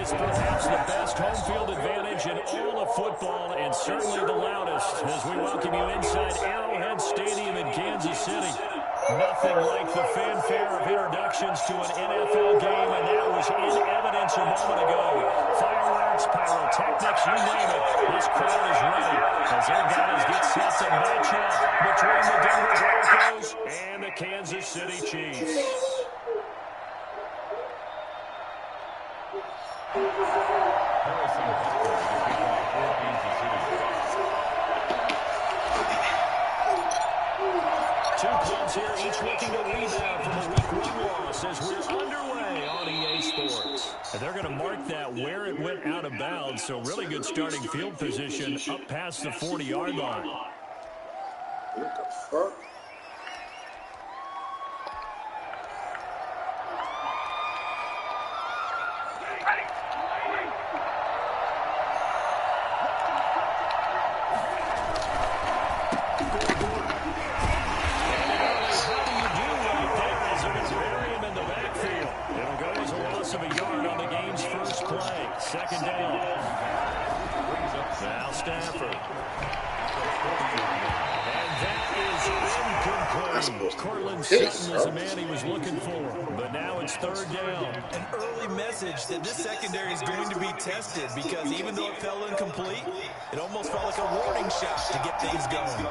It's perhaps the best home field advantage in all of football and certainly the loudest as we welcome you inside Arrowhead Stadium in Kansas City. Nothing like the fanfare of introductions to an NFL game, and that was in evidence a moment ago. Fireworks, pyrotechnics, you name it. This crowd is ready as their guys get set to match up between the Denver Broncos and the Kansas City Chiefs. Two clubs here, each looking to rebound from a Week 1 loss as we're underway on EA Sports. And they're going to mark that where it went out of bounds, so really good starting field position up past the 40-yard line. What the fuck? Second down. Now Stafford. And that is incomplete. Cortland Sutton is the man he was looking for. But now it's third down. An early message that this secondary is going to be tested because even though it fell incomplete, it almost felt like a warning shot to get things going.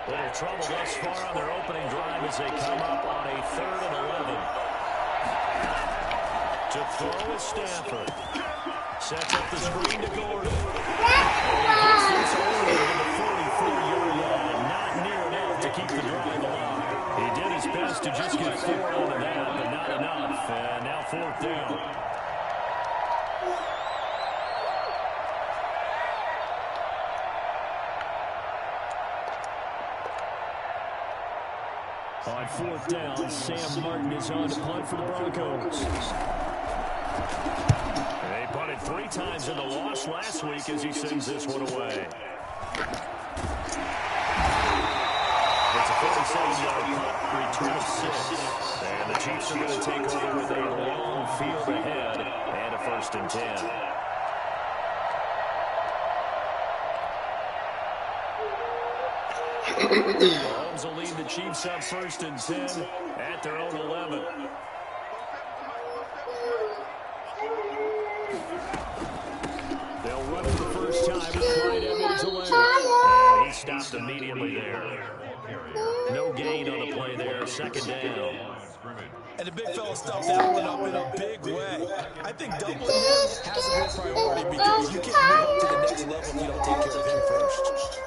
Little trouble thus far on their opening drive as they come up on a 3rd and 11. To throw is Stafford. Sets up the screen to Gordon. Gets this over to the 44-yard line. Not near enough to keep the drive alive. He did his best to just get 4 out of that, but not enough. And now 4th down. On 4th down, Sam Martin is on to punt for the Broncos. They punted 3 times in the loss last week as he sends this one away. It's a 47-yard punt, return of 6. And the Chiefs are going to take over with a long field ahead and a 1st and 10. Mahomes will lead the Chiefs up 1st and 10 at their own 11. They'll run it the first time with Clyde Edwards-Helaire. And he stopped immediately there. No gain on the play there, 2nd down. And the big fella stuffed that one up in a big way. I think doubling him has a real priority because you can't move up to the next level if you don't take care of him first.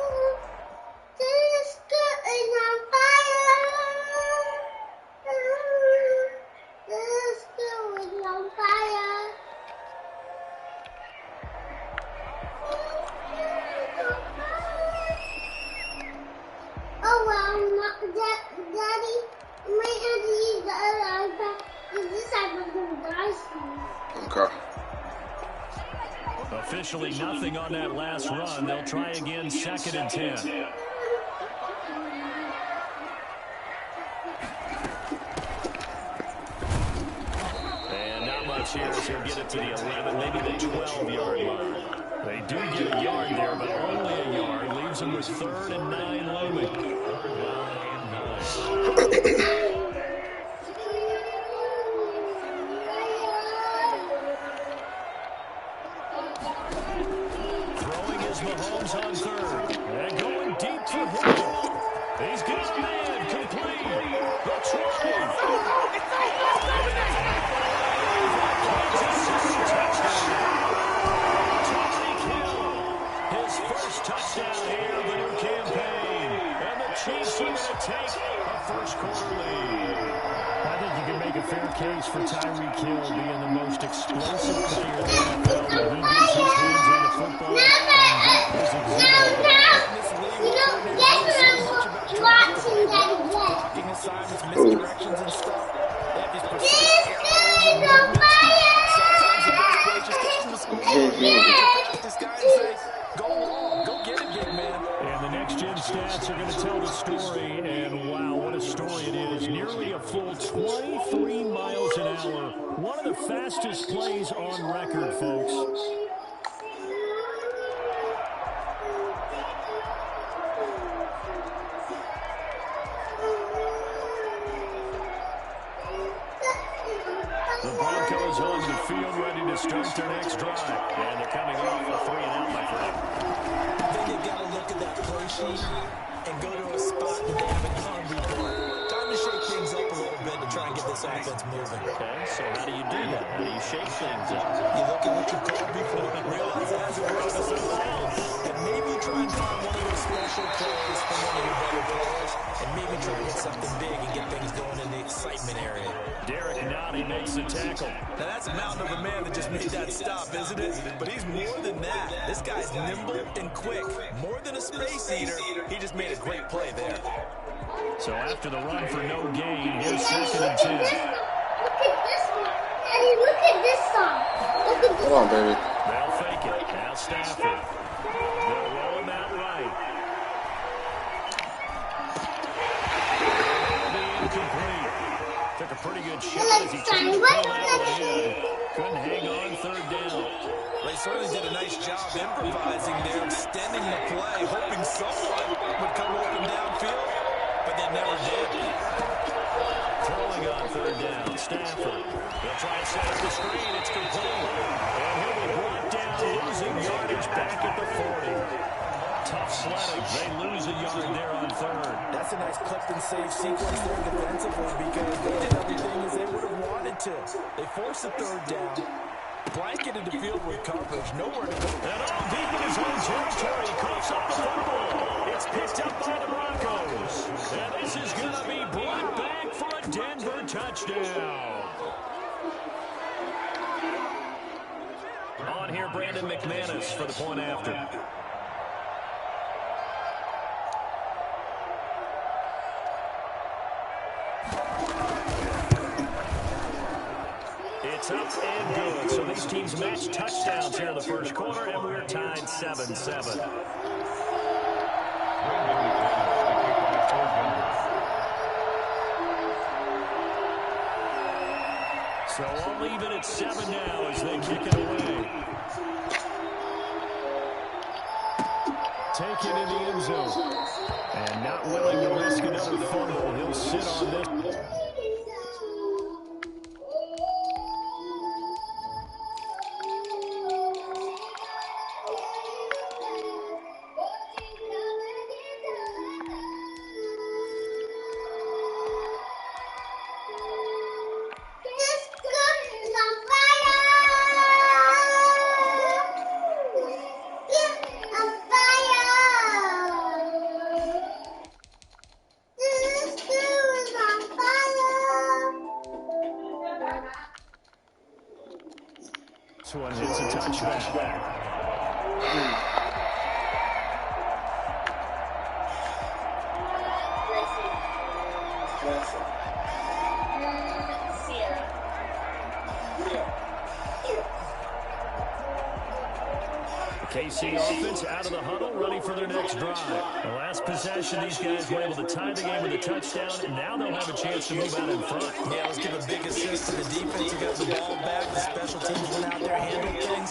Officially nothing on that last run. They'll try again, 2nd and 10. And not much here as he'll get it to the 11, maybe the 12-yard line. They do get a yard there, but only a yard. Leaves them with 3rd and 9 looming. Mahomes on 3rd. And going deep for him. He's got a man complete. The 12. His first touchdown here of the new campaign. And the Chiefs are going to take a first-quarter lead. I think you can make a fair case for Tyreek Hill being the most explosive player in the NFL. When he gets his hands on the football, misdirections and stuff. They have these precise errors. Sometimes the best play just gets to the score. This guy and say, go long, go get it, big man. Yeah, plays on record, folks. The Broncos on the field ready to start their next drive. And they're coming off a 3-and-out, my friend. I think they've got to look at that play sheet and go to a spot that they haven't gone before. Time to shake things up a little bit to try and get this offense moving. Okay, so how do you do that? How do you shake things up? You look at what you called before, realize it hasn't worked for someone else, and maybe try and find one of those special plays from one of your better players, and maybe try and get something big and get things going in the excitement area. Derek Nottie makes the tackle. Now that's a mountain of a man that just made that stop, isn't it? But he's more than that. This guy's nimble and quick. More than a space eater, he just made a great play there. So after the run for no gain, here's 2nd and 10. Look at this one. Hey, look at this song. Look at this. Come on, baby. They'll fake it. Now Stafford. They'll roll him out right. It'll be incomplete. Took a pretty good shot as he tried to pull that one in. Couldn't hang on 3rd down. They certainly did a nice job improvising there, extending the play, hoping someone would come open downfield, but they never did. Throwing on 3rd down, Stafford. They'll try to set up the screen. It's complete. And he'll be brought down, losing yardage back at the 40. Tough sledding. They lose a yard there on 3rd. That's a nice clip and save sequence there defensively because they did everything as they would have wanted to. They forced the 3rd down, blanketed the field with coverage, nowhere to go. And all deep in his own territory, coughs up the fumble. It's picked up by the Broncos. And this is going to be brought back for a Denver touchdown. On here, Brandon McManus for the point after. It's up and good. So these teams match touchdowns here in the first quarter, and we're tied 7-7. So I'll leave it at 7 now as they kick it away. Taken in the end zone. And not willing to risk another fumble. He'll sit on this. This one hits a touchback. KC offense out of the huddle, ready for their next drive. The last possession, these guys were able to tie the game with a touchdown, and now they'll have a chance to move out in front. Yeah, let's give a big assist to the defense who got the ball back. The special teams went out there, handled things.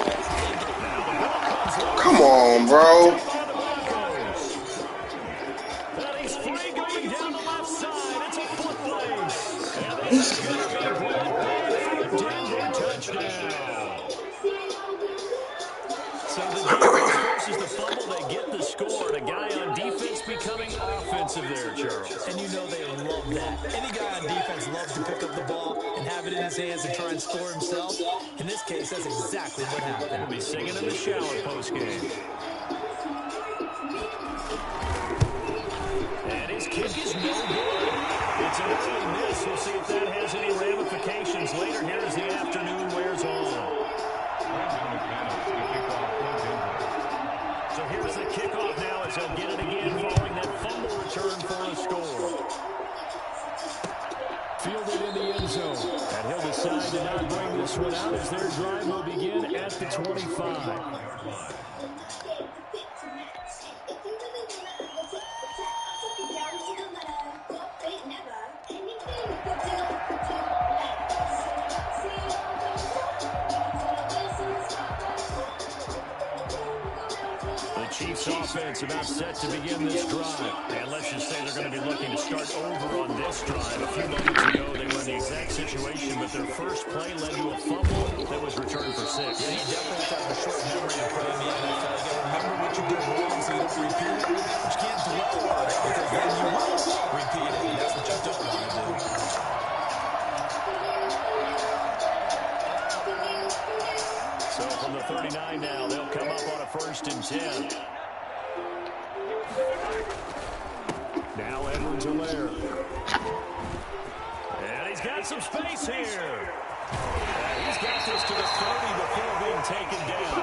Come on, bro. And he's free going down the left side. It's a foot race. And this is going to be brought back for a Denver touchdown. So the defense forces the fumble, they get the score, and a guy on defense becoming offensive there, Charles. And you know they love that. Any guy on defense loves to pick up the ball and have it in his hands and try and score himself. In this case, that's exactly what happened. He'll be singing in the shower postgame. And his kick is no good. It's an early miss. We'll see if that has any ramifications later here as the afternoon wears on. So here's the kickoff now as they'll get it again following that fumble return for a score. Fielded in the end zone. And he'll decide to not bring this one out as their drive will begin at the 25. Chiefs offense about set to begin this drive. And let's just say they're going to be looking to start over on this drive. A few moments ago, they were in the exact situation, but their first play led to a fumble that was returned for 6. Yeah, you definitely have a short memory to play in the NFL. You got to remember what you did wrong so you don't repeat it. But you can't dwell on it because then you will repeat it, and that's what you don't want to do. So from the 39 now, they'll come up on a 1st and 10. Now Edwards-Helaire. And he's got some space here. And he's got this to the 30 before being taken down.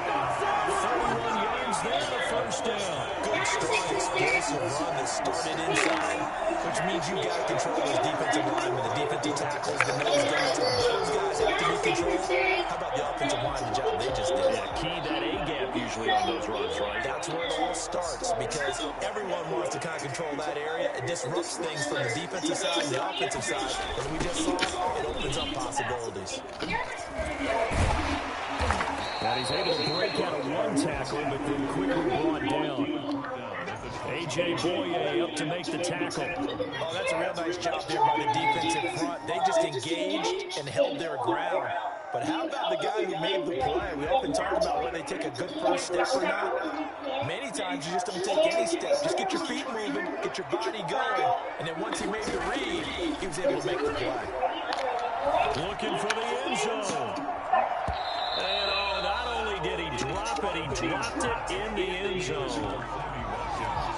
31 yards there, a 1st down. Good, strong, explosive run that started inside, which means you got to control those defensive linemen, the defensive tackles, the nose guards. Those guys have to be controlled. How about the offensive line, the job they just did? Yeah, key that A-gap usually on those runs, right? That's where it all starts because everyone wants to kind of control that area. It disrupts things from the defensive side and the offensive side. And we just saw it opens up possibilities. And he's able to break out of one tackle, but then quickly brought down. A.J. Boye up to make the tackle. Oh, that's a real nice job there by the defensive front. They just engaged and held their ground. But how about the guy who made the play? We often talk about whether they take a good first step or not. Many times you just don't take any step. Just get your feet moving, get your body going. And then once he made the read, he was able to make the play. Looking for the end zone. And not only did he drop it, he dropped it in the end zone.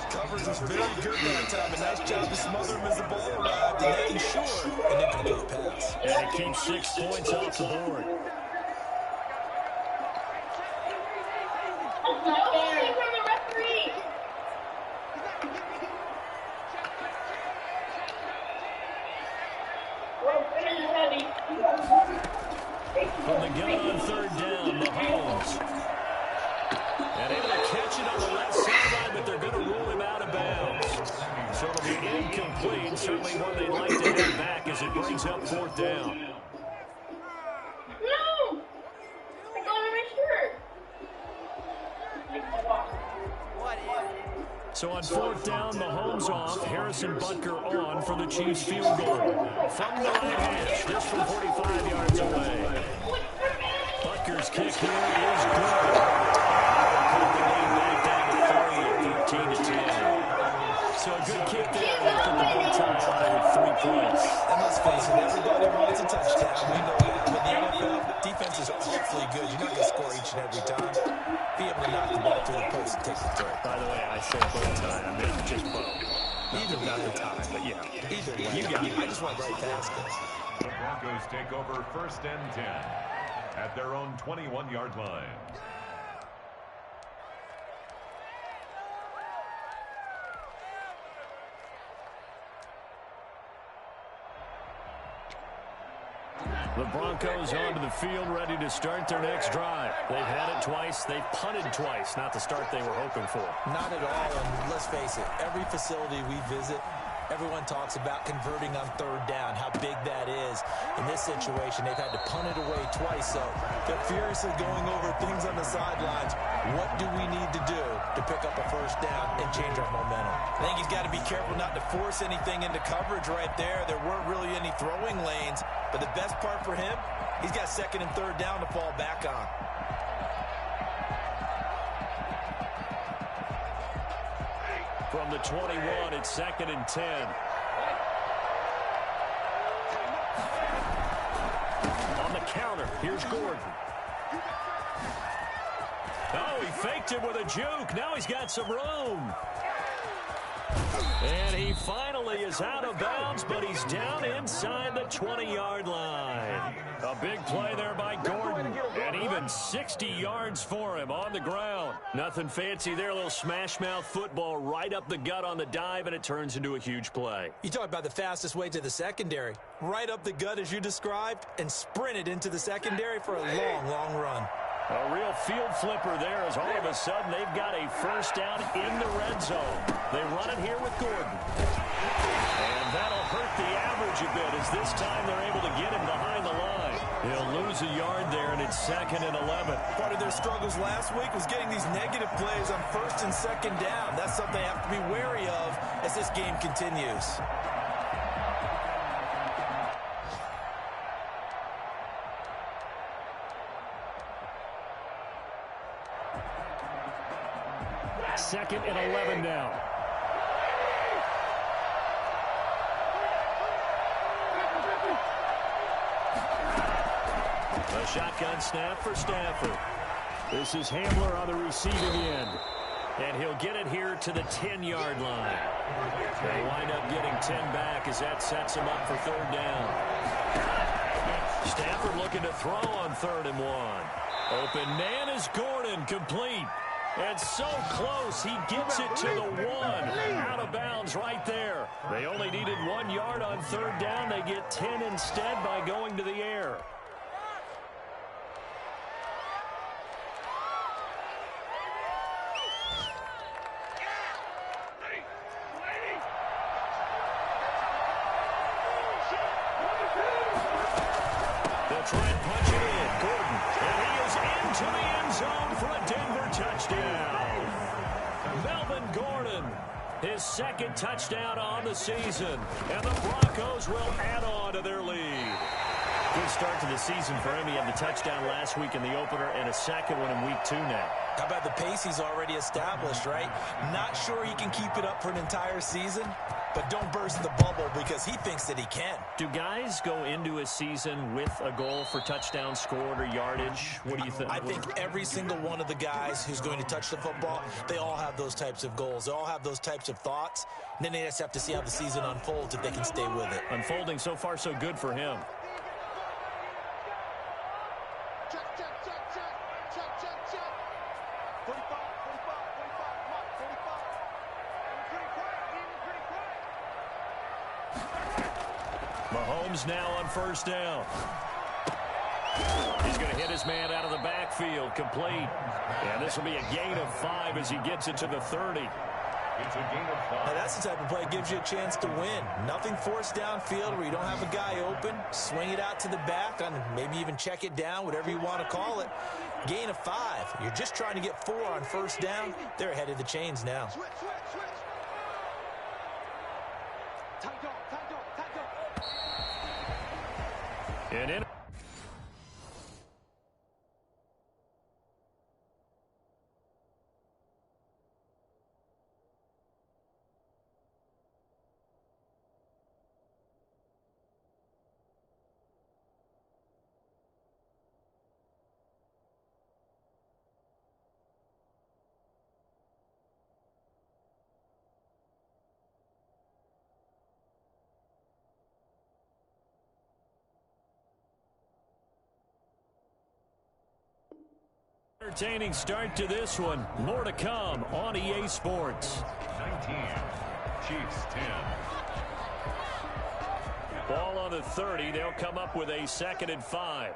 Coverage was very good that time. A nice job to smother him as the ball arrived and making sure an incomplete pass. And he keeps 6 points off the board. From the gun on 3rd down, Mahomes. And able to catch it on the left sideline, but they're going to rule him out of bounds. So it'll be incomplete. Certainly one they'd like to have back as it brings up 4th down. No! I got on my shirt. So on 4th down, Mahomes off, Harrison Butker on for the Chiefs field goal. From the right hash, this from 45 yards away. Butker's kick here is good. Cut the lead back down to 30 at 13-10. So a good kick there after the big time with 3 points. And let's face it, everybody wants a touchdown. We know that. But the NFL, defenses are awfully good. You're not going to score each and every time. Be able to knock the ball through the post and take the throw. By the way, I say both time. I mean, just both. Either Not way. the time, but yeah. Either way. You got it. I just went right past it. The Broncos take over 1st and 10 at their own 21-yard line. The Broncos onto the field, ready to start their next drive. They've had it twice. They've punted twice. Not the start they were hoping for. Not at all, and let's face it, every facility we visit, everyone talks about converting on 3rd down, how big that is. In this situation, they've had to punt it away twice, so they're furiously going over things on the sidelines. What do we need to do to pick up a 1st down and change our momentum? I think he's got to be careful not to force anything into coverage right there. There weren't really any throwing lanes, but the best part for him, he's got 2nd and 3rd down to fall back on. From the 21, it's 2nd and 10. On the counter, here's Gordon. Oh, he faked it with a juke. Now he's got some room. And he finally is out of bounds, but he's down inside the 20-yard line. A big play there by Gordon, and even 60 yards for him on the ground. Nothing fancy there, a little smash-mouth football right up the gut on the dive, and it turns into a huge play. You talk about the fastest way to the secondary. Right up the gut as you described, and sprinted into the secondary for a long, long run. A real field flipper there as all of a sudden they've got a 1st down in the red zone. They run it here with Gordon. And that'll hurt the average a bit as this time they're able to get him behind the line. He'll lose a yard there, and it's 2nd and 11. Part of their struggles last week was getting these negative plays on 1st and 2nd down. That's something they have to be wary of as this game continues. Second and 11 now. A shotgun snap for Stafford. This is Hamler on the receiving end. And he'll get it here to the 10-yard line. They wind up getting 10 back as that sets him up for 3rd down. Stafford looking to throw on 3rd and 1. Open man is Gordon, complete. And so close, he gets it to the 1. Out of bounds right there. They only needed 1 yard on 3rd down. They get 10 instead by going to the air. They'll try and punch it in. Gordon. And he is into the end zone for a Denver touchdown. Melvin Gordon, his 2nd touchdown on the season. And the Broncos will add on to their lead. Good start to the season for him. He had the touchdown last week in the opener and a 2nd one in week 2 now. How about the pace he's already established, right? Not sure he can keep it up for an entire season, but don't burst the bubble because he thinks that he can. Do guys go into a season with a goal for touchdown scored or yardage? What do you think? I think every single one of the guys who's going to touch the football, they all have those types of goals. They all have those types of thoughts. And then they just have to see how the season unfolds if they can stay with it. Unfolding so far so good for him. Mahomes now on 1st down. He's going to hit his man out of the backfield, complete. And this will be a gain of 5 as he gets it to the 30. It's a gain of 5. Now that's the type of play that gives you a chance to win. Nothing forced downfield where you don't have a guy open. Swing it out to the back, and maybe even check it down, whatever you want to call it. Gain of 5. You're just trying to get 4 on 1st down. They're ahead of the chains now. And in. Entertaining start to this one. More to come on EA Sports. 19. Chiefs 10. Ball on the 30. They'll come up with a 2nd and 5.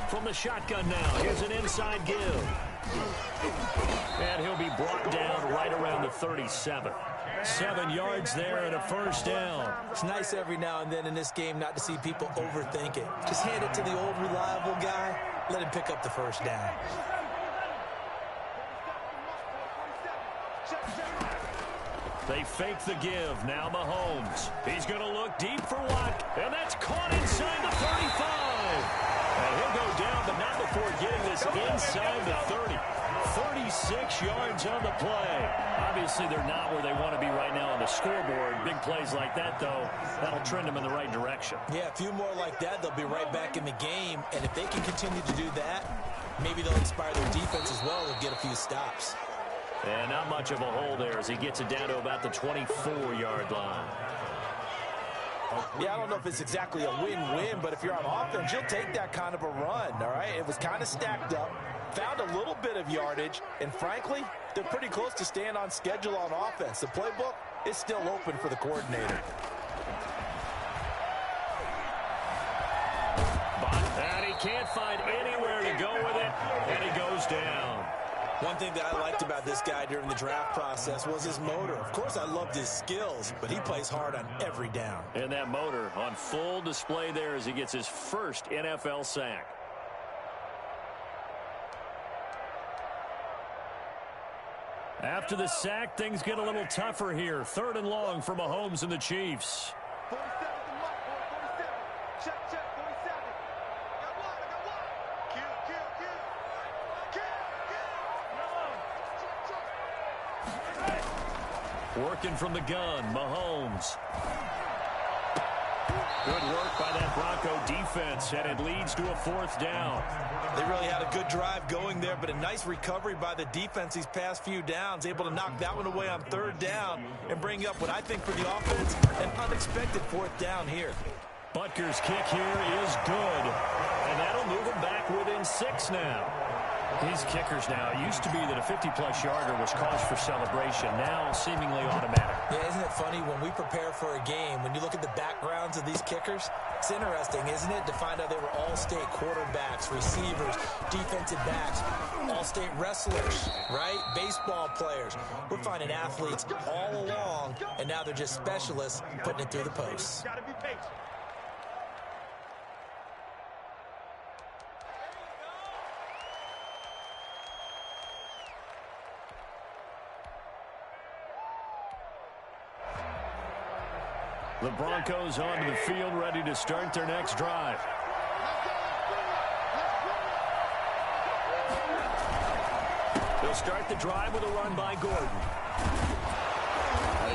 From the shotgun now. Here's an inside give. And he'll be brought down right around the 37. 7 yards there and a 1st down. It's nice every now and then in this game not to see people overthink it. Just hand it to the old reliable guy. Let him pick up the 1st down. They fake the give. Now Mahomes. He's going to look deep for Watt. And that's caught inside the 35. And he'll go down, but not before getting this inside the 30. 36 yards on the play. Obviously, they're not where they want to be right now on the scoreboard. Big plays like that, though, that'll trend them in the right direction. Yeah, a few more like that, they'll be right back in the game. And if they can continue to do that, maybe they'll inspire their defense as well and get a few stops. And not much of a hole there as he gets it down to about the 24-yard line. Yeah, I don't know if it's exactly a win-win, but if you're on offense, you'll take that kind of a run, all right? It was kind of stacked up, found a little bit of yardage, and frankly, they're pretty close to staying on schedule on offense. The playbook is still open for the coordinator. And he can't find anywhere to go with it, and he goes down. One thing that I liked about this guy during the draft process was his motor. Of course, I loved his skills, but he plays hard on every down. And that motor on full display there as he gets his first NFL sack. After the sack, things get a little tougher here. 3rd and long for Mahomes and the Chiefs. 47 to Mike, 47. Check, 47. Got one, I got one. Kill. Working from the gun, Mahomes. Good work by that Bronco defense, and it leads to a 4th down. They really had a good drive going there, but a nice recovery by the defense these past few downs, able to knock that one away on 3rd down and bring up what I think for the offense, an unexpected 4th down here. Butker's kick here is good, and that'll move him back within 6 now. These kickers now, it used to be that a 50-plus yarder was cause for celebration, now seemingly automatic. Yeah, isn't it funny when we prepare for a game, when you look at the backgrounds of these kickers, it's interesting, isn't it, to find out they were all-state quarterbacks, receivers, defensive backs, all-state wrestlers, right? Baseball players. We're finding athletes all along, and now they're just specialists putting it through the posts. Gotta be patient. The Broncos onto the field, ready to start their next drive. They'll start the drive with a run by Gordon.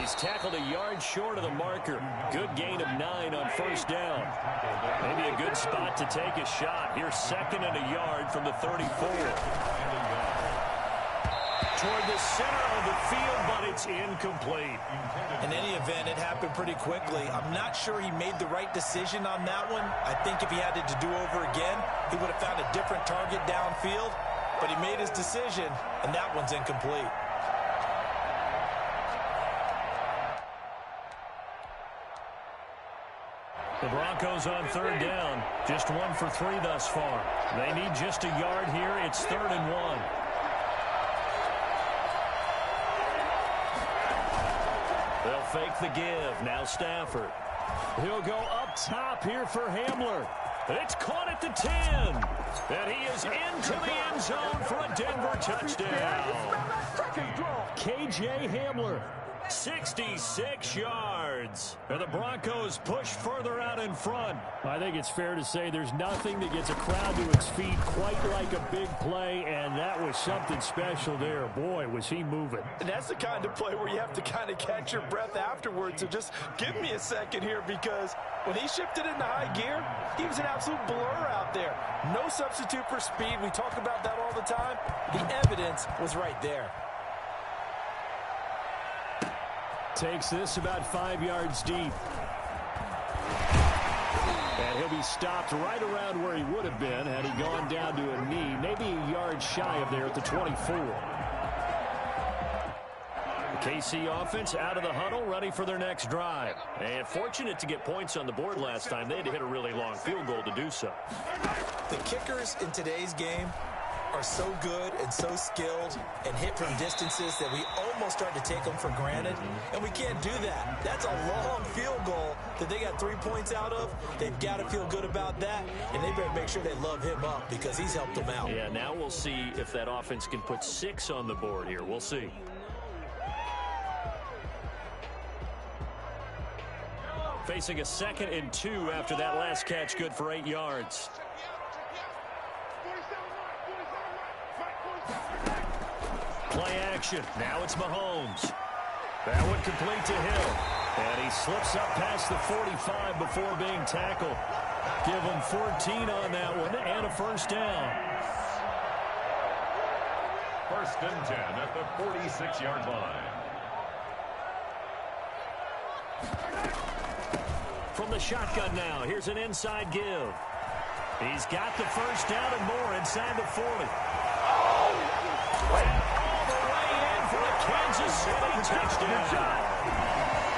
He's tackled a yard short of the marker. Good gain of 9 on 1st down. Maybe a good spot to take a shot. Here's 2nd and a yard from the 34. Toward the center of the field, but it's incomplete. In any event, it happened pretty quickly. I'm not sure he made the right decision on that one. I think if he had it to do over again, he would have found a different target downfield. But he made his decision, and that one's incomplete. The Broncos on 3rd down. Just 1 for 3 thus far. They need just a yard here. It's 3rd and 1. They'll fake the give. Now Stafford. He'll go up top here for Hamler. It's caught at the 10. And he is into the end zone for a Denver touchdown. KJ Hamler. 66 yards. And the Broncos push further out in front. I think it's fair to say there's nothing that gets a crowd to its feet quite like a big play, and that was something special there. Boy, was he moving. And that's the kind of play where you have to kind of catch your breath afterwards. So just give me a second here, because when he shifted into high gear, he was an absolute blur out there. No substitute for speed. We talk about that all the time. The evidence was right there. Takes this about 5 yards deep. And he'll be stopped right around where he would have been had he gone down to a knee, maybe a yard shy of there at the 24. The KC offense out of the huddle, ready for their next drive. And fortunate to get points on the board last time. They had to hit a really long field goal to do so. The kickers in today's game are so good and so skilled and hit from distances that we almost start to take them for granted, and we can't do that. That's a long field goal that they got 3 points out of. They've got to feel good about that, and they better make sure they love him up because he's helped them out. Yeah, now we'll see if that offense can put 6 on the board here. We'll see. Facing a 2nd and 2 after that last catch, good for 8 yards. Play action. Now it's Mahomes. That one complete to Hill. And he slips up past the 45 before being tackled. Give him 14 on that one and a 1st down. 1st and 10 at the 46-yard line. From the shotgun now, here's an inside give. He's got the 1st down and more inside the 40. Kansas City touchdown.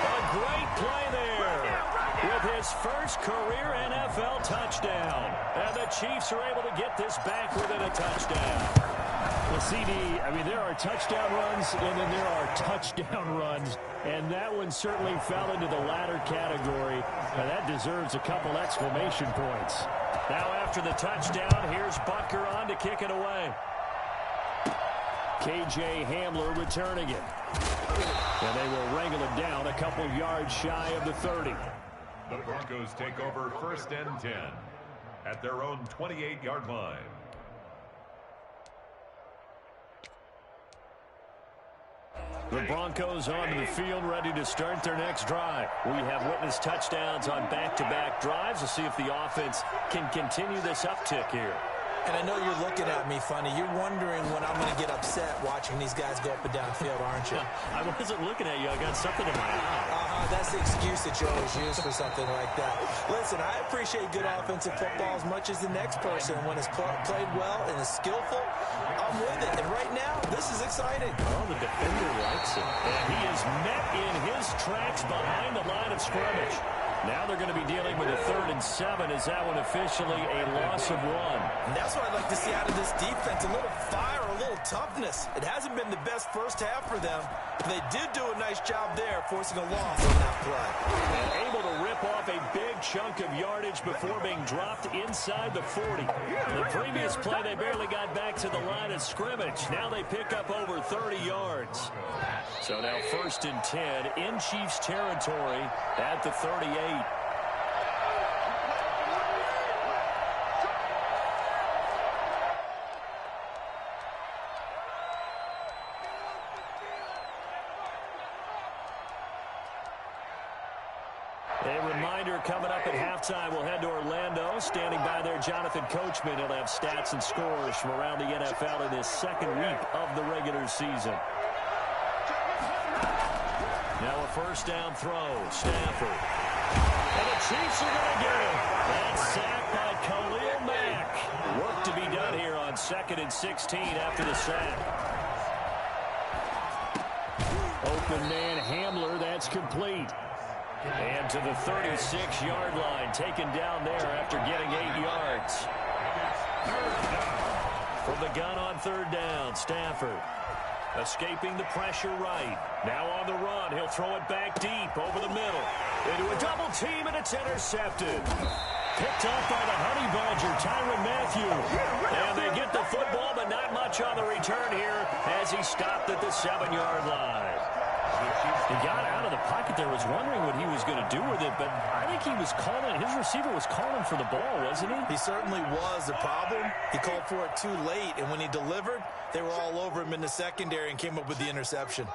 A great play there with his first career NFL touchdown. And the Chiefs are able to get this back within a touchdown. Well, CD, I mean, there are touchdown runs, and then there are touchdown runs, and that one certainly fell into the latter category. Now, that deserves a couple exclamation points. Now, after the touchdown, here's Butker on to kick it away. K.J. Hamler returning it. And they will wrangle it down a couple yards shy of the 30. The Broncos take over 1st and 10 at their own 28-yard line. The Broncos onto the field, ready to start their next drive. We have witnessed touchdowns on back-to-back drives. We'll see if the offense can continue this uptick here. And I know you're looking at me funny. You're wondering when I'm going to get upset watching these guys go up and down field, aren't you? I wasn't looking at you. I got something in my eye. That's the excuse that you always use for something like that. Listen, I appreciate good offensive football as much as the next person. When it's played well and is skillful, I'm with it. And right now, this is exciting. Oh, the defender likes it. And he is met in his tracks behind the line of scrimmage. Now they're going to be dealing with a 3rd and 7. Is that one officially a loss of 1? And that's what I'd like to see out of this defense. A little fire, a little toughness. It hasn't been the best first half for them, but they did do a nice job there, forcing a loss on that play. And able to rip off a big chunk of yardage before being dropped inside the 40. The previous play, they barely got back to the line of scrimmage. Now they pick up over 30 yards. So now 1st and 10 in Chiefs territory at the 38. A reminder coming up at halftime, we'll head to Orlando. Standing by there, Jonathan Coachman. He'll have stats and scores from around the NFL in this 2nd week of the regular season. Now a 1st down throw, Stafford. And the Chiefs are going to get him. That's sacked by Khalil Mack. Work to be done here on 2nd and 16 after the sack. Open man Hamler, that's complete. And to the 36-yard line, taken down there after getting 8 yards. From the gun on 3rd down, Stafford. Escaping the pressure right. Now on the run. He'll throw it back deep over the middle. Into a double team, and it's intercepted. Picked up by the Honey Badger, Tyrann Mathieu. And they get the football, but not much on the return here as he stopped at the 7-yard line. He got out of the pocket there, was wondering what he was going to do with it, but I think he was calling, his receiver was calling for the ball, wasn't he? He certainly was. The problem, he called for it too late, and when he delivered, they were all over him in the secondary and came up with the interception.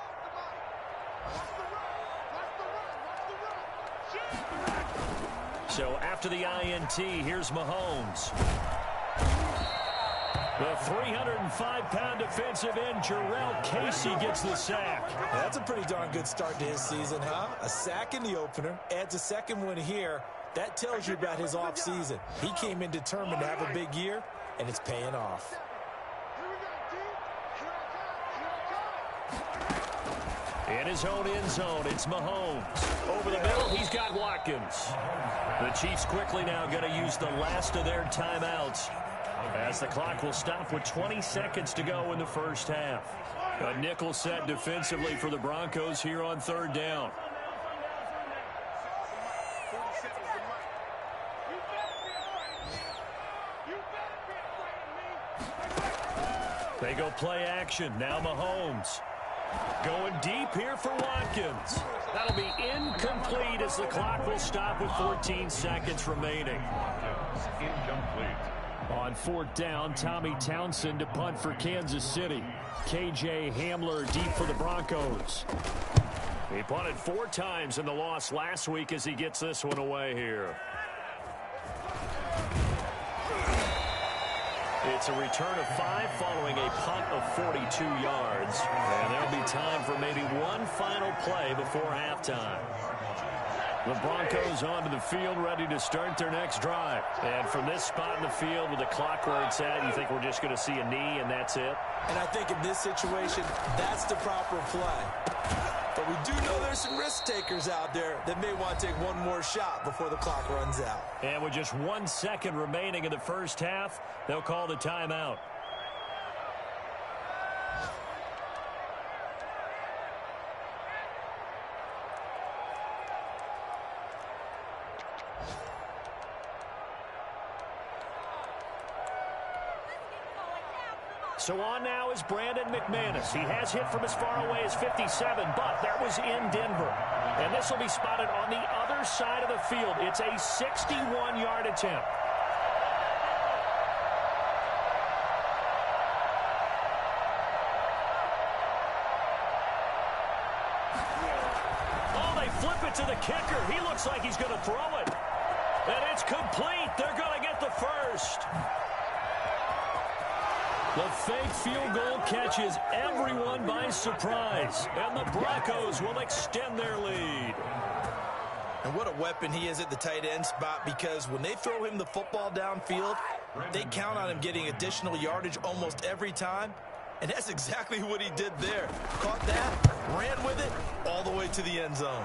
So after the INT, here's Mahomes. The 305-pound defensive end, Jurrell Casey, gets the sack. That's a pretty darn good start to his season, huh? A sack in the opener, adds a 2nd one here. That tells you about his offseason. He came in determined to have a big year, and it's paying off. In his own end zone, it's Mahomes. Over the middle, he's got Watkins. The Chiefs quickly now going to use the last of their timeouts, as the clock will stop with 20 seconds to go in the 1st half. A nickel set defensively for the Broncos here on 3rd down. They go play action. Now Mahomes. Going deep here for Watkins. That'll be incomplete as the clock will stop with 14 seconds remaining. Incomplete. On 4th down, Tommy Townsend to punt for Kansas City. K.J. Hamler deep for the Broncos. He punted 4 times in the loss last week as he gets this one away here. It's a return of 5 following a punt of 42 yards. And there'll be time for maybe one final play before halftime. The Broncos onto the field, ready to start their next drive. And from this spot in the field with the clock where it's at, you think we're just going to see a knee and that's it? And I think in this situation, that's the proper play. But we do know there's some risk takers out there that may want to take one more shot before the clock runs out. And with just 1 second remaining in the 1st half, they'll call the timeout. So on now is Brandon McManus. He has hit from as far away as 57, but that was in Denver. And this will be spotted on the other side of the field. It's a 61-yard attempt. Oh, they flip it to the kicker. He looks like he's going to throw it. And it's complete. They're going to get the first. The fake field goal catches everyone by surprise. And the Broncos will extend their lead. And what a weapon he is at the tight end spot, because when they throw him the football downfield, they count on him getting additional yardage almost every time. And that's exactly what he did there. Caught that, ran with it, all the way to the end zone.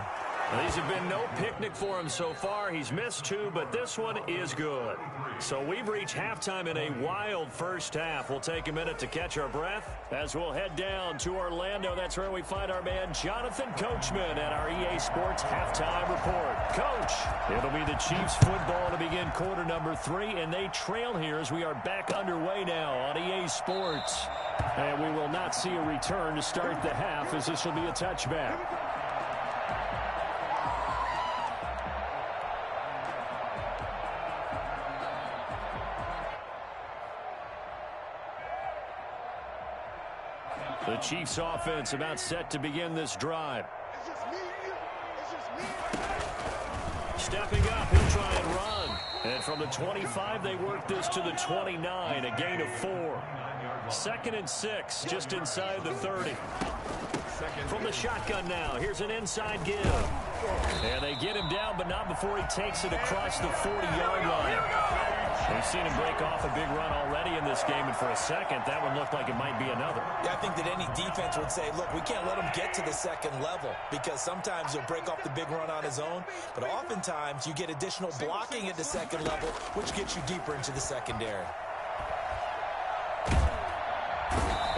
Well, these have been no picnic for him so far. He's missed two, but this one is good. So we've reached halftime in a wild first half. We'll take a minute to catch our breath as we'll head down to Orlando. That's where we find our man Jonathan Coachman at our EA Sports Halftime Report. Coach, it'll be the Chiefs football to begin quarter number 3, and they trail here as we are back underway now on EA Sports. And we will not see a return to start the half, as this will be a touchback. The Chiefs offense about set to begin this drive. Stepping up, he'll try and run. And from the 25, they work this to the 29, a gain of 4. 2nd and 6, just inside the 30. From the shotgun now, here's an inside give. And they get him down, but not before he takes it across the 40-yard line. We've seen him break off a big run already in this game, and for a second, that one looked like it might be another. Yeah, I think that any defense would say, look, we can't let him get to the second level, because sometimes he'll break off the big run on his own, but oftentimes you get additional blocking at the second level, which gets you deeper into the secondary.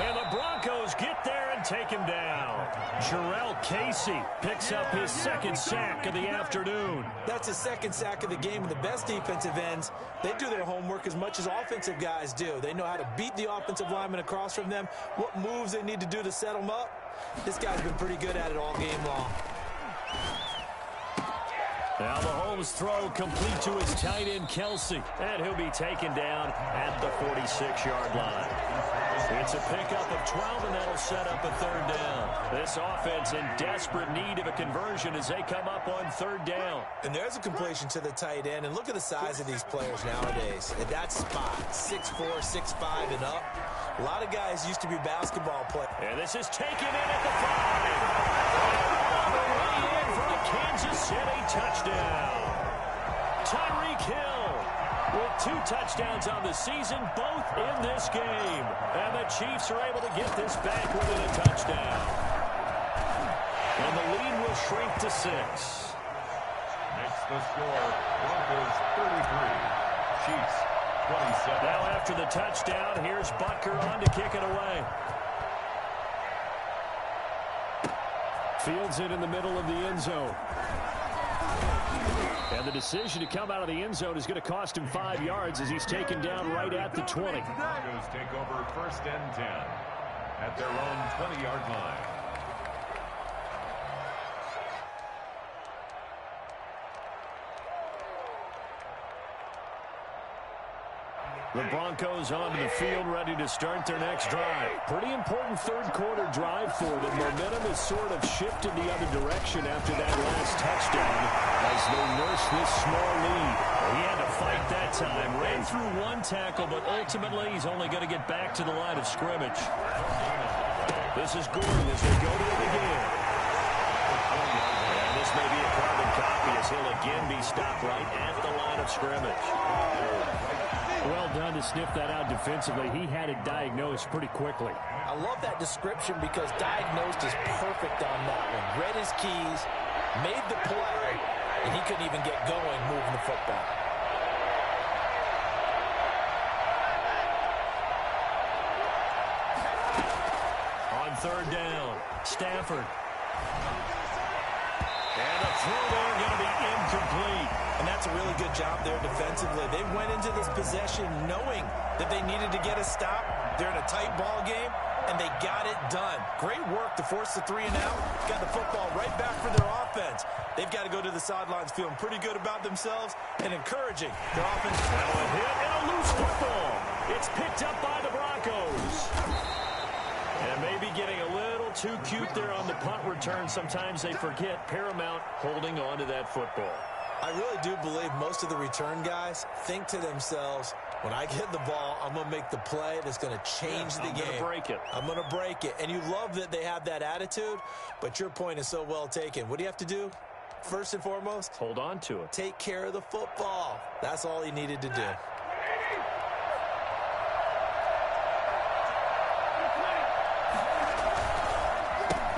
And the Broncos get there and take him down. Jarrell Casey picks up his 2nd sack of the afternoon. That's his 2nd sack of the game, and the best defensive ends, they do their homework as much as offensive guys do. They know how to beat the offensive lineman across from them, what moves they need to do to set them up. This guy's been pretty good at it all game long. Now the Holmes throw complete to his tight end, Kelsey. And he'll be taken down at the 46-yard line. It's a pickup of 12, and that'll set up a 3rd down. This offense in desperate need of a conversion as they come up on 3rd down. And there's a completion to the tight end. And look at the size of these players nowadays. At that spot, 6'4", 6'5", and up. A lot of guys used to be basketball players. And this is taken in at the 5. On the way in for a Kansas City touchdown. Tyreek Hill with 2 touchdowns on the season, both in this game. And the Chiefs are able to get this back within a touchdown. And the lead will shrink to 6. Makes the score Broncos 33, Chiefs 27. Now after the touchdown, here's Butker on to kick it away. Fields it in the middle of the end zone. And the decision to come out of the end zone is going to cost him 5 yards as he's taken down right at the 20. Broncos take over 1st and 10 at their own 20-yard line. The Broncos onto the field, ready to start their next drive. Pretty important 3rd quarter drive for them. Momentum has sort of shifted the other direction after that last touchdown as they nurse this small lead. He had to fight that time. Ran through 1 tackle, but ultimately he's only going to get back to the line of scrimmage. This is Gordon as they go to it again. And this may be a carbon copy as he'll again be stopped right at the line of scrimmage. Well done to sniff that out defensively. He had it diagnosed pretty quickly. I love that description because diagnosed is perfect on that one. Read his keys, made the play, and he couldn't even get going moving the football. On 3rd down, Stafford. And the throw there going to be incomplete. And that's a really good job there defensively. They went into this possession knowing that they needed to get a stop, They're in a tight ball game, and they got it done. Great work to force the 3 and out. Got the football right back for their offense. They've got to go to the sidelines feeling pretty good about themselves and encouraging their offense. Now a hit and a loose football. It's picked up by the Broncos. And maybe getting a little too cute there on the punt return. Sometimes they forget Paramount holding on to that football. I really do believe most of the return guys think to themselves, when I get the ball, I'm going to make the play that's going to change the game. I'm going to break it. I'm going to break it. And you love that they have that attitude, but your point is so well taken. What do you have to do? First and foremost, hold on to it. Take care of the football. That's all he needed to do.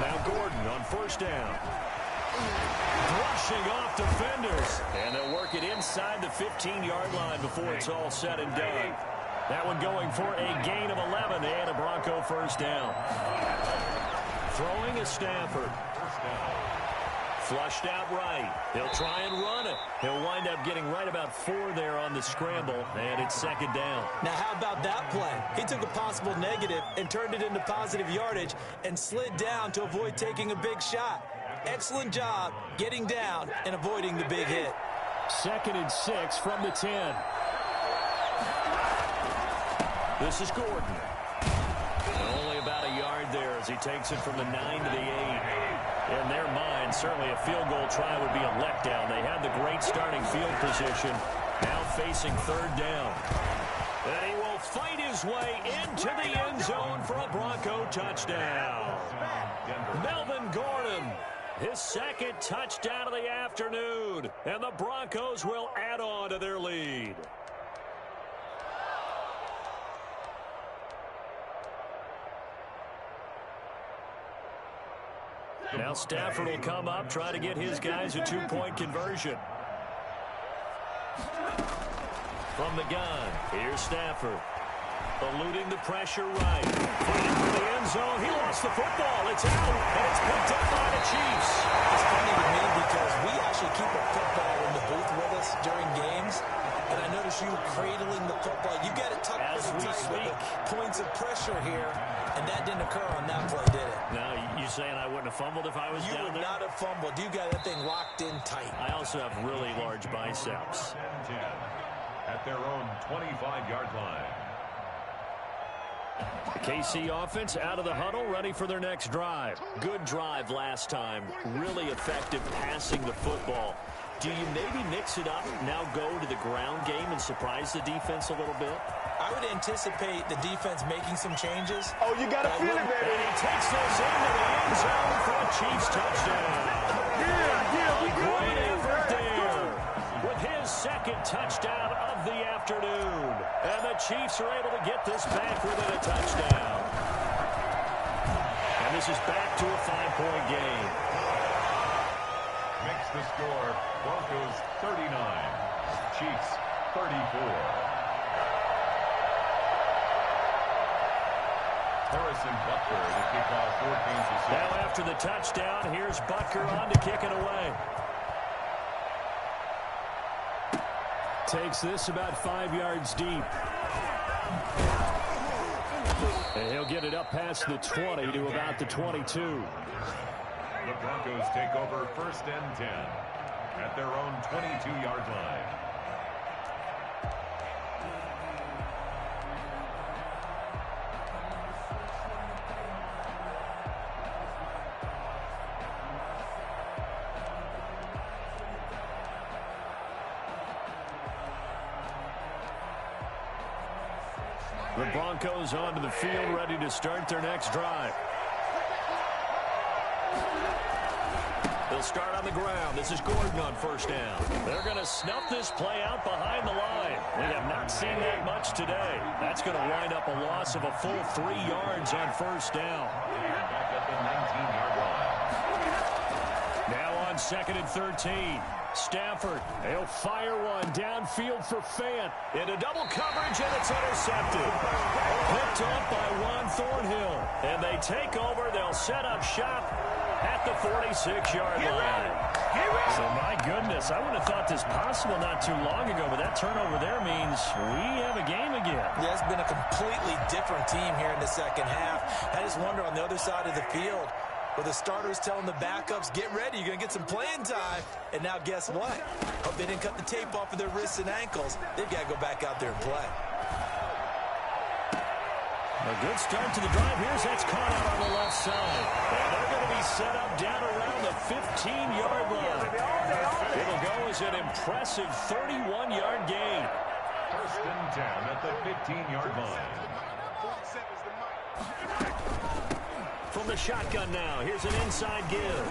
Now Gordon on first down. Brushing off defenders. And they'll work it inside the 15-yard line before it's all said and done. That one going for a gain of 11 and a Bronco first down. Throwing is Stafford. Flushed out right. He'll try and run it. He'll wind up getting right about 4 there on the scramble, and it's second down. Now, how about that play? He took a possible negative and turned it into positive yardage and slid down to avoid taking a big shot. Excellent job getting down and avoiding the big hit. 2nd and 6 from the 10. This is Gordon. And only about a yard there as he takes it from the 9 to the 8. In their mind, certainly a field goal try would be a letdown. They had the great starting field position, now facing 3rd down. And he will fight his way into the end zone for a Bronco touchdown. Melvin Gordon, his 2nd touchdown of the afternoon, and the Broncos will add on to their lead. Now Stafford will come up, try to get his guys a 2-point conversion. From the gun, here's Stafford. Eluding the pressure right. Fighting for the end zone. He lost the football. It's out, and it's picked up by the Chiefs. It's funny to me because we actually keep a football in the booth with us during games. And I notice you cradling the football. You got it tucked pretty tight with the points of pressure here. And that didn't occur on that play, did it? Now, you saying I wouldn't have fumbled if I was down there? You would not have fumbled. You got that thing locked in tight. I also have really large biceps. 10 at their own 25-yard line. The KC offense out of the huddle, ready for their next drive. Good drive last time. Really effective passing the football. Do you maybe mix it up, now go to the ground game and surprise the defense a little bit? I would anticipate the defense making some changes. Oh, you got to feel it, baby. And he takes this into the end zone for a Chiefs touchdown. Great effort there with his 2nd touchdown of the afternoon. And the Chiefs are able to get this back within a touchdown. And this is back to a 5-point game. Makes the score Broncos 39, Chiefs 34. Harrison Butker to kick off for Kansas City. Now after the touchdown, here's Butker on to kick it away. Takes this about 5 yards deep. And he'll get it up past the 20 to about the 22. The Broncos take over 1st and 10 at their own 22-yard line. The Broncos onto the field, ready to start their next drive. They'll start on the ground. This is Gordon on first down. They're going to snuff this play out behind the line. We have not seen that much today. That's going to wind up a loss of a full 3 yards on first down. Back at the 19-yard line. Now on 2nd and 13. Stafford, he'll fire one downfield for Fant. Into double coverage, and it's intercepted. Picked up by Juan Thornhill. And they take over. They'll set up shop at the 46-yard line. So my goodness. I wouldn't have thought this possible not too long ago, but that turnover there means we have a game again. Yeah, it's been a completely different team here in the second half. I just wonder on the other side of the field, where the starters telling the backups, get ready, you're going to get some playing time. And now guess what? Hope they didn't cut the tape off of their wrists and ankles. They've got to go back out there and play. A good start to the drive. That's caught out on the left side. And they're going to be set up down around the 15-yard line. It'll go as an impressive 31-yard gain. First and 10 at the 15-yard line. From the shotgun now, here's an inside give.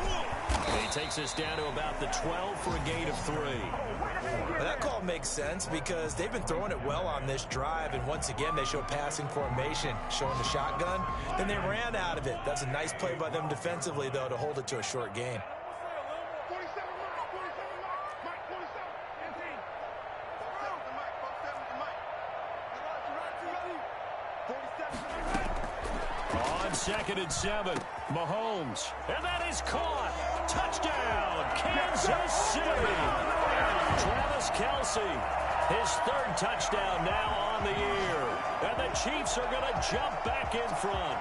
And he takes us down to about the 12 for a gain of 3. Well, that call makes sense because they've been throwing it well on this drive, and once again they show passing formation, showing the shotgun. Then they ran out of it. That's a nice play by them defensively, though, to hold it to a short gain. On 2nd and 7, Mahomes. And that is caught. Touchdown, Kansas City. Travis Kelce, his 3rd touchdown now on the year. And the Chiefs are going to jump back in front.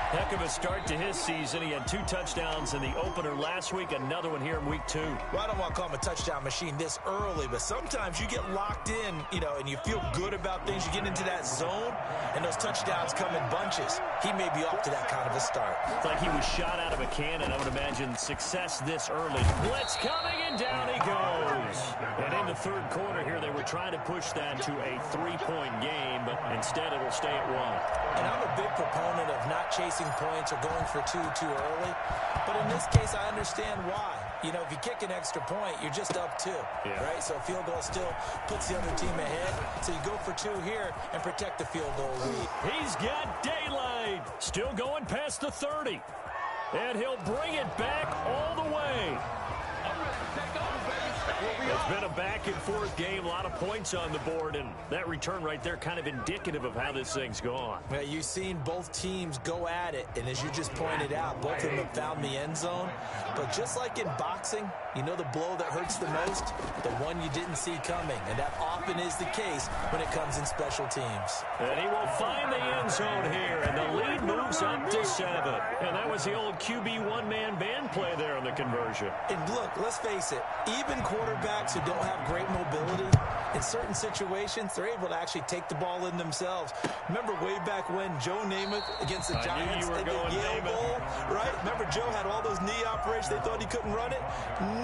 Heck of a start to his season. He had 2 touchdowns in the opener last week, another one here in week 2. Well, I don't want to call him a touchdown machine this early, but sometimes you get locked in, and you feel good about things. You get into that zone, and those touchdowns come in bunches. He may be off to that kind of a start. It's like he was shot out of a cannon. I would imagine success this early. Blitz coming, and down he goes. And in the 3rd quarter here, they were trying to push that to a 3-point game, but instead it'll stay at 1. And I'm a big proponent of not chasing points or going for 2 too early. But in this case, I understand why. If you kick an extra point, you're just up 2, right? So a field goal still puts the other team ahead. So you go for 2 here and protect the field goal lead. He's got daylight. Still going past the 30. And he'll bring it back all the way. It's been a back-and-forth game, a lot of points on the board, and that return right there kind of indicative of how this thing's gone. Well, you've seen both teams go at it, and as you just pointed out, both of them have found the end zone. But just like in boxing, the blow that hurts the most? The one you didn't see coming, and that often is the case when it comes in special teams. And he will find the end zone here, and the lead moves up to 7. And that was the old QB one-man band play there on the conversion. And look, let's face it, even quarterbacks who don't have great mobility, in certain situations, they're able to actually take the ball in themselves. Remember way back when Joe Namath against the Giants in the Yale Bowl, right? Remember Joe had all those knee operations. They thought he couldn't run it.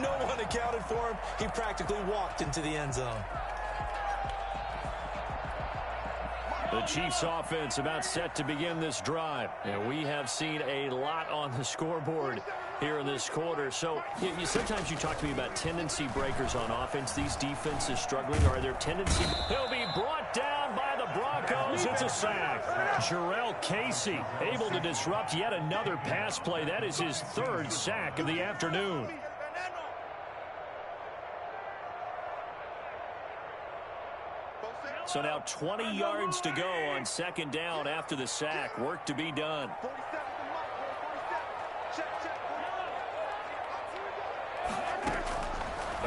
No one accounted for him. He practically walked into the end zone. The Chiefs offense about set to begin this drive. And we have seen a lot on the scoreboard here in this quarter. So sometimes you talk to me about tendency breakers on offense. These defenses struggling. Are there tendency? He'll be brought down by the Broncos. It's a sack. Jurrell Casey able to disrupt yet another pass play. That is his 3rd sack of the afternoon. So now 20 yards to go on 2nd down after the sack. Work to be done.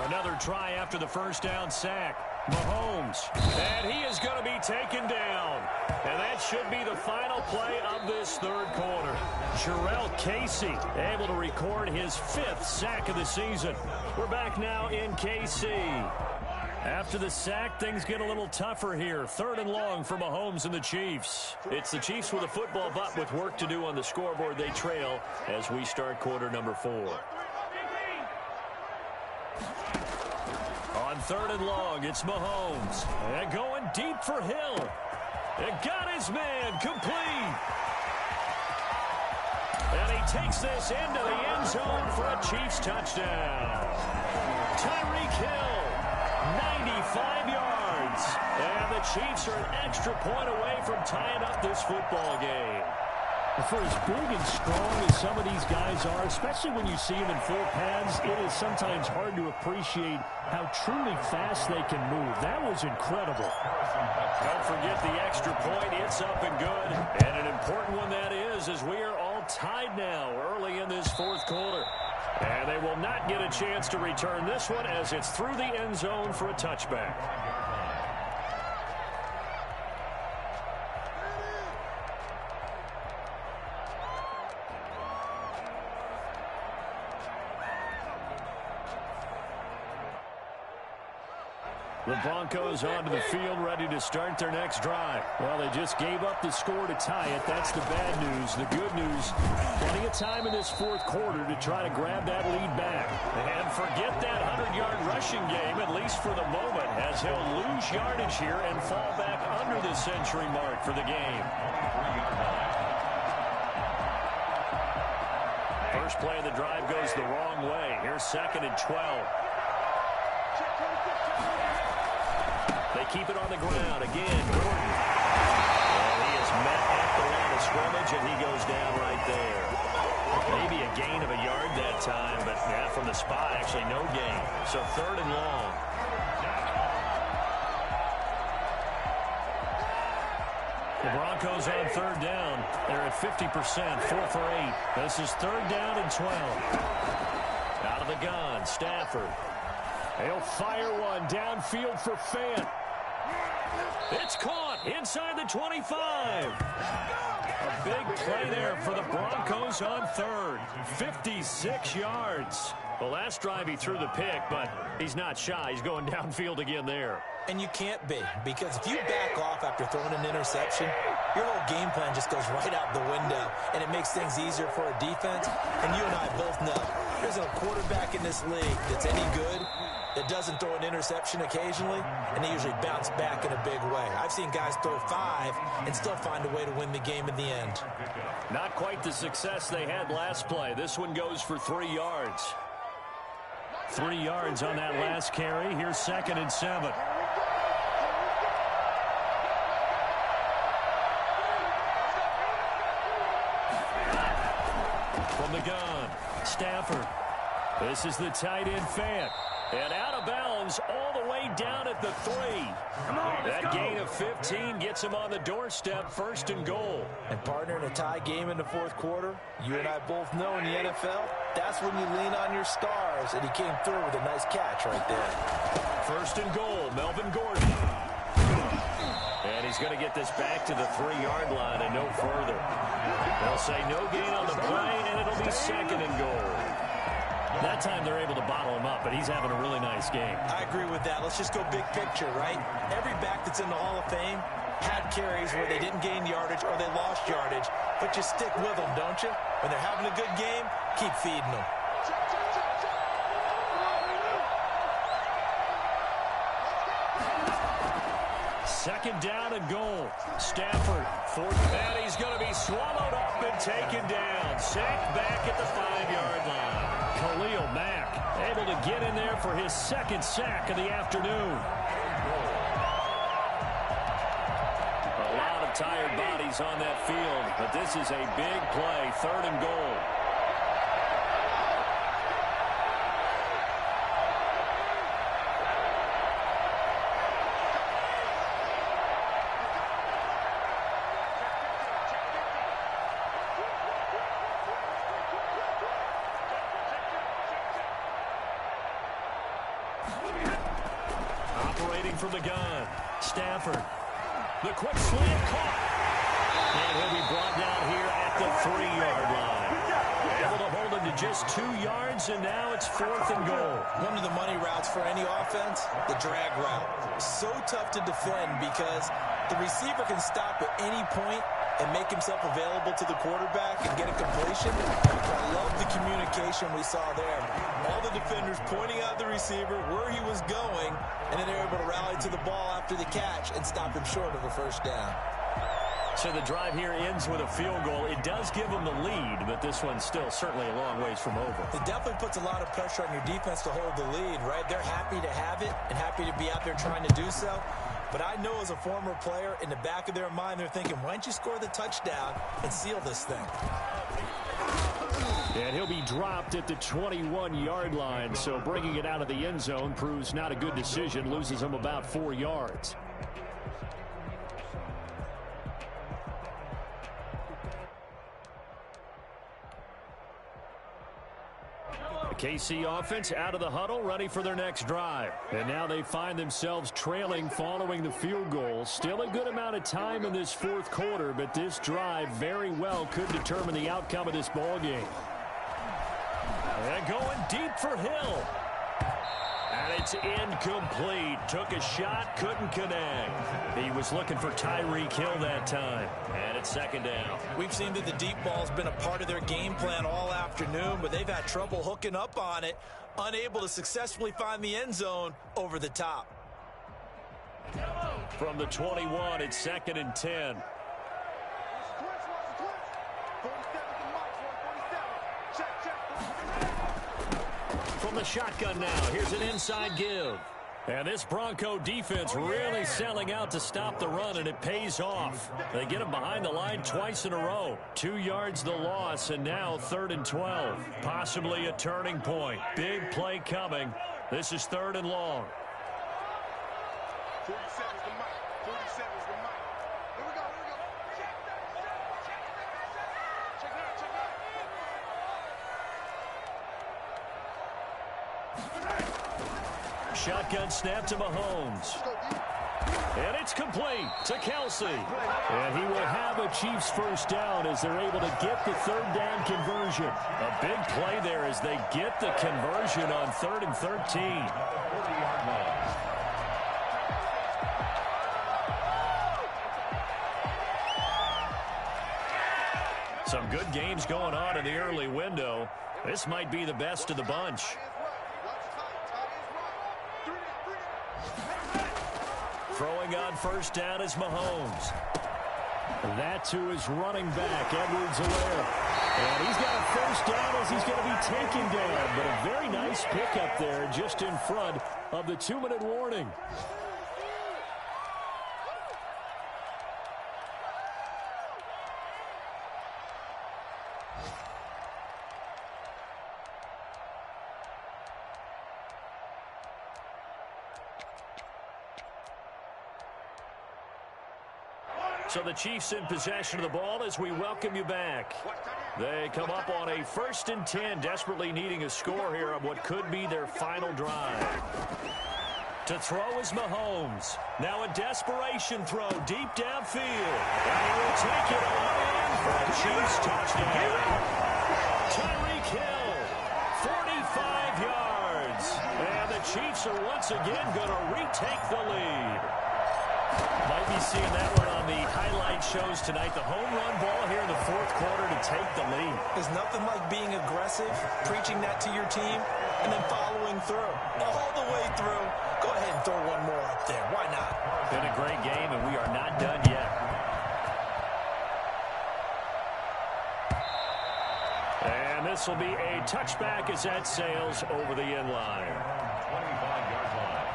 Another try after the 1st down sack. Mahomes. And he is going to be taken down. And that should be the final play of this 3rd quarter. Jurrell Casey able to record his 5th sack of the season. We're back now in KC. After the sack, things get a little tougher here. 3rd and long for Mahomes and the Chiefs. It's the Chiefs with a football, but with work to do on the scoreboard. They trail as we start quarter number 4. On 3rd and long, it's Mahomes. And going deep for Hill. And got his man complete. And he takes this into the end zone for a Chiefs touchdown. Tyreek Hill. 95 yards. And the Chiefs are an extra point away from tying up this football game. For as big and strong as some of these guys are, especially when you see them in full pads, it is sometimes hard to appreciate how truly fast they can move. That was incredible. Don't forget the extra point. It's up and good. And an important one that is, as we are all tied now early in this 4th quarter. And they will not get a chance to return this one as it's through the end zone for a touchback. The Broncos onto the field, ready to start their next drive. Well, they just gave up the score to tie it. That's the bad news. The good news, plenty of time in this fourth quarter to try to grab that lead back. And forget that 100-yard rushing game, at least for the moment, as he'll lose yardage here and fall back under the century mark for the game. First play of the drive goes the wrong way. Here's 2nd and 12. They keep it on the ground. Again, Gordon. And he is met at the line of scrimmage, and he goes down right there. Maybe a gain of a yard that time, but yeah, from the spot, actually no gain. So 3rd and long. The Broncos on 3rd down. They're at 50%, 4 for 8. This is 3rd down and 12. Out of the gun, Stafford. He'll fire one downfield for Fant. It's caught inside the 25. A big play there for the Broncos on 3rd. 56 yards. The last drive he threw the pick, but he's not shy. He's going downfield again there. And you can't be, because if you back off after throwing an interception, your whole game plan just goes right out the window, and it makes things easier for a defense. And you and I both know there's a quarterback in this league that's any good that doesn't throw an interception occasionally, and they usually bounce back in a big way. I've seen guys throw 5 and still find a way to win the game in the end. Not quite the success they had last play. This one goes for 3 yards. 3 yards on that last carry. Here's 2nd and 7. From the gun, Stafford. This is the tight end Fant. And out of bounds all the way down at the 3. That gain of 15 gets him on the doorstep, 1st and goal. And partner, in a tie game in the fourth quarter, you and I both know in the NFL, that's when you lean on your stars, and he came through with a nice catch right there. 1st and goal, Melvin Gordon. And he's going to get this back to the 3-yard line and no further. They'll say no gain on the play, and it'll be 2nd and goal. That time they're able to bottle him up, but he's having a really nice game. I agree with that. Let's just go big picture, right? Every back that's in the Hall of Fame had carries where they didn't gain yardage or they lost yardage, but you stick with them, don't you? When they're having a good game, keep feeding them. Second down and goal. Stafford, 4th, and he's going to be swallowed up and taken down. Sacked back at the 5-yard line. Khalil Mack able to get in there for his 2nd sack of the afternoon. A lot of tired bodies on that field, but this is a big play, 3rd and goal. From the gun, Stafford. The quick slant caught. And he'll be brought down here at the 3-yard line. Able to hold him to just 2 yards, and now it's 4th and goal. One of the money routes for any offense, the drag route. So tough to defend because the receiver can stop at any point and make himself available to the quarterback and get a completion. I love the communication we saw there. All the defenders pointing out the receiver where he was going, and then they were able to rally to the ball after the catch and stop him short of a 1st down. So the drive here ends with a field goal. It does give them the lead, but this one's still certainly a long ways from over. It definitely puts a lot of pressure on your defense to hold the lead, right? They're happy to have it and happy to be out there trying to do so. But I know as a former player, in the back of their mind, they're thinking, why don't you score the touchdown and seal this thing? And he'll be dropped at the 21-yard line, so bringing it out of the end zone proves not a good decision, loses him about 4 yards. KC offense out of the huddle, ready for their next drive. And now they find themselves trailing following the field goal. Still a good amount of time in this fourth quarter, but this drive very well could determine the outcome of this ball game. And going deep for Hill. And it's incomplete. Took a shot, couldn't connect. He was looking for Tyreek Hill that time. And it's second down. We've seen that the deep ball's been a part of their game plan all afternoon, but they've had trouble hooking up on it, unable to successfully find the end zone over the top. From the 21, it's second and 10. From the shotgun now, here's an inside give. And this Bronco defense really selling out to stop the run, and it pays off. They get him behind the line twice in a row. 2 yards the loss, and now 3rd and 12. Possibly a turning point. Big play coming. This is 3rd and long. 47 is the mic. 47 is the mic. Here we go. Check Shotgun snap to Mahomes. And it's complete to Kelsey. And he will have a Chiefs first down as they're able to get the 3rd down conversion. A big play there as they get the conversion on 3rd and 13. Some good games going on in the early window. This might be the best of the bunch. Throwing on first down is Mahomes. That to his running back, Edwards-Helaire. And he's got a first down as he's going to be taken down. But a very nice pickup there just in front of the 2-minute warning. So the Chiefs in possession of the ball as we welcome you back. They come up on a 1st and 10, desperately needing a score here on what could be their final drive. To throw is Mahomes. Now a desperation throw deep downfield. And he will take it on for a Chiefs touchdown. Tyreek Hill, 45 yards. And the Chiefs are once again going to retake the lead. Might be seeing that one on the highlight shows tonight. The home run ball here in the 4th quarter to take the lead. There's nothing like being aggressive, preaching that to your team, and then following through. All the way through. Go ahead and throw one more up there. Why not? Been a great game, and we are not done yet. And this will be a touchback as that sails over the end line. 25-yard line.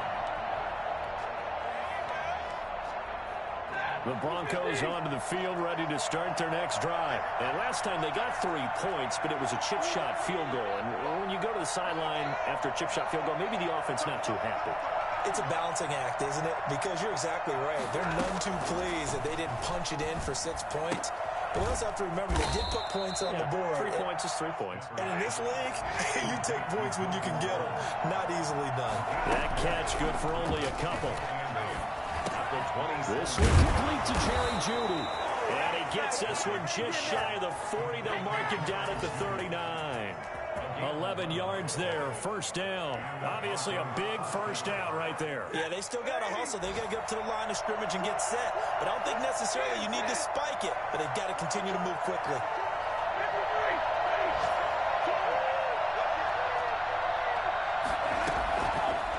The Broncos onto the field, ready to start their next drive. And last time they got 3 points, but it was a chip shot field goal. And when you go to the sideline after a chip shot field goal, maybe the offense not too happy. It's a balancing act, isn't it? Because you're exactly right. They're none too pleased that they didn't punch it in for 6 points. But we also have to remember they did put points on the board. 3 points is 3 points. And in this league, you take points when you can get them. Not easily done. That catch good for only a couple. This one complete to Jerry Jeudy. And he gets this one just shy of the 40. They'll mark him down at the 39. 11 yards there, first down. Obviously a big first down right there. Yeah, they still got to hustle. They got to get up to the line of scrimmage and get set. But I don't think necessarily you need to spike it. But they've got to continue to move quickly.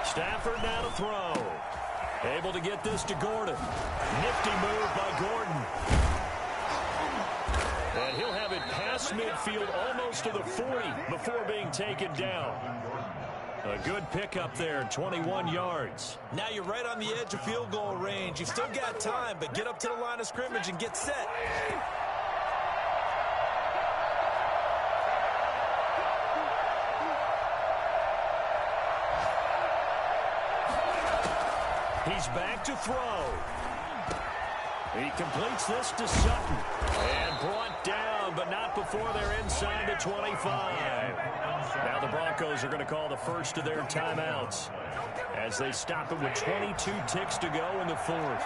Stafford now to throw. Able to get this to Gordon. Nifty move by Gordon. And he'll have it past midfield almost to the 40 before being taken down. A good pickup there, 21 yards. Now you're right on the edge of field goal range. You've still got time, but get up to the line of scrimmage and get set. He's back to throw. He completes this to Sutton. And brought down, but not before they're inside the 25. Now the Broncos are going to call the first of their timeouts as they stop it with 22 ticks to go in the fourth.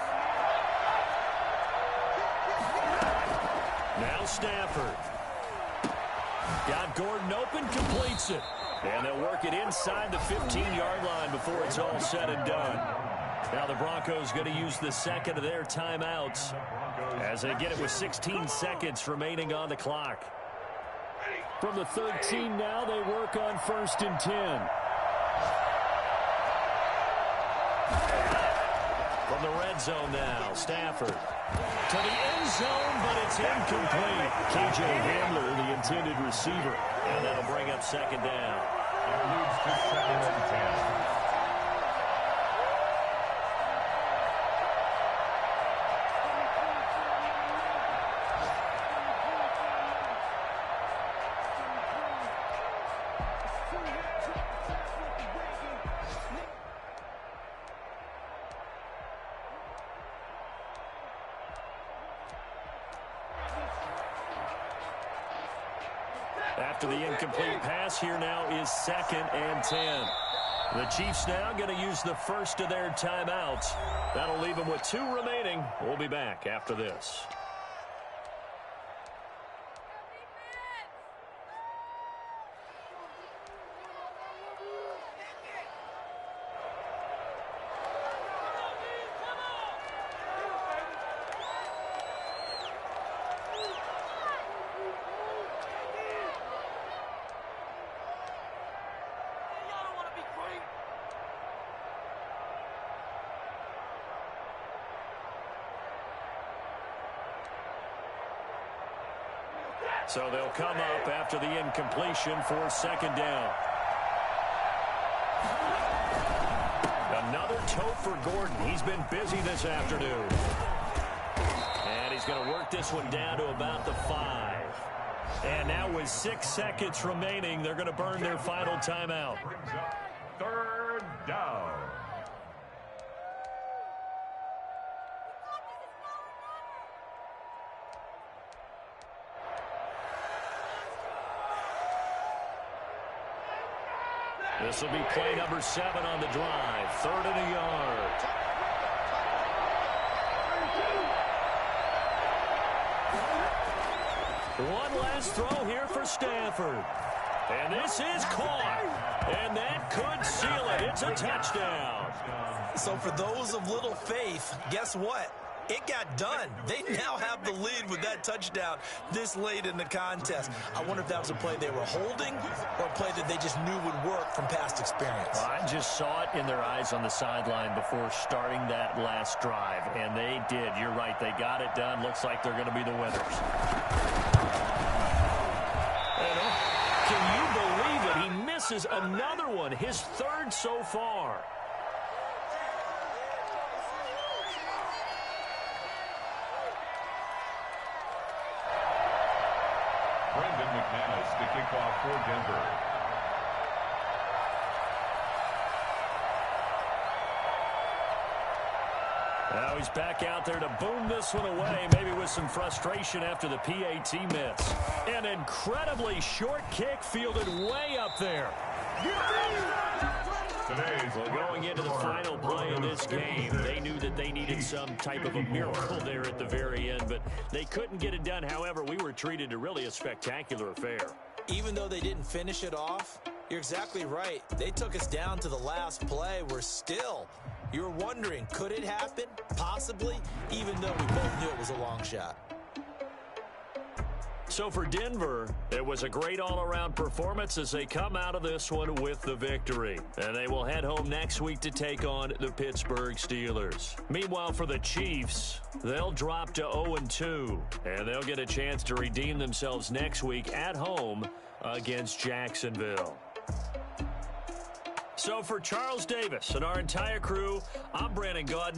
Now Stafford. Got Gordon open, completes it. And they'll work it inside the 15-yard line before it's all said and done. Now the Broncos going to use the second of their timeouts as they get it with 16 seconds remaining on the clock. From the 13 now, they work on 1st and 10. From the red zone now, Stafford. To the end zone, but it's incomplete. K.J. Hamler, the intended receiver. And that'll bring up second down. It leads to 2nd and 10. After the incomplete pass, here now is 2nd and 10. The Chiefs now going to use the first of their timeouts. That'll leave them with 2 remaining. We'll be back after this. So they'll come up after the incompletion for 2nd down. Another tote for Gordon. He's been busy this afternoon. And he's going to work this one down to about the 5. And now with 6 seconds remaining, they're going to burn their final timeout. 3rd down. This will be play number 7 on the drive. 3rd and a yard. One last throw here for Stafford. And this is caught. And that could seal it. It's a touchdown. So for those of little faith, guess what? It got done. They now have the lead with that touchdown this late in the contest. I wonder if that was a play they were holding or a play that they just knew would work from past experience. Well, I just saw it in their eyes on the sideline before starting that last drive, and they did. You're right. They got it done. Looks like they're going to be the winners. Can you believe it? He misses another one, his 3rd so far. Brendan McManus to kick off for Denver. Now he's back out there to boom this one away, maybe with some frustration after the PAT miss. An incredibly short kick fielded way up there. Well, going into the final play of this game, they knew that they needed some type of a miracle there at the very end, but they couldn't get it done. However, we were treated to really a spectacular affair. Even though they didn't finish it off, you're exactly right. They took us down to the last play. You were wondering, could it happen? Possibly, even though we both knew it was a long shot. So for Denver, it was a great all-around performance as they come out of this one with the victory. And they will head home next week to take on the Pittsburgh Steelers. Meanwhile, for the Chiefs, they'll drop to 0-2, and they'll get a chance to redeem themselves next week at home against Jacksonville. So for Charles Davis and our entire crew, I'm Brandon Gaudin.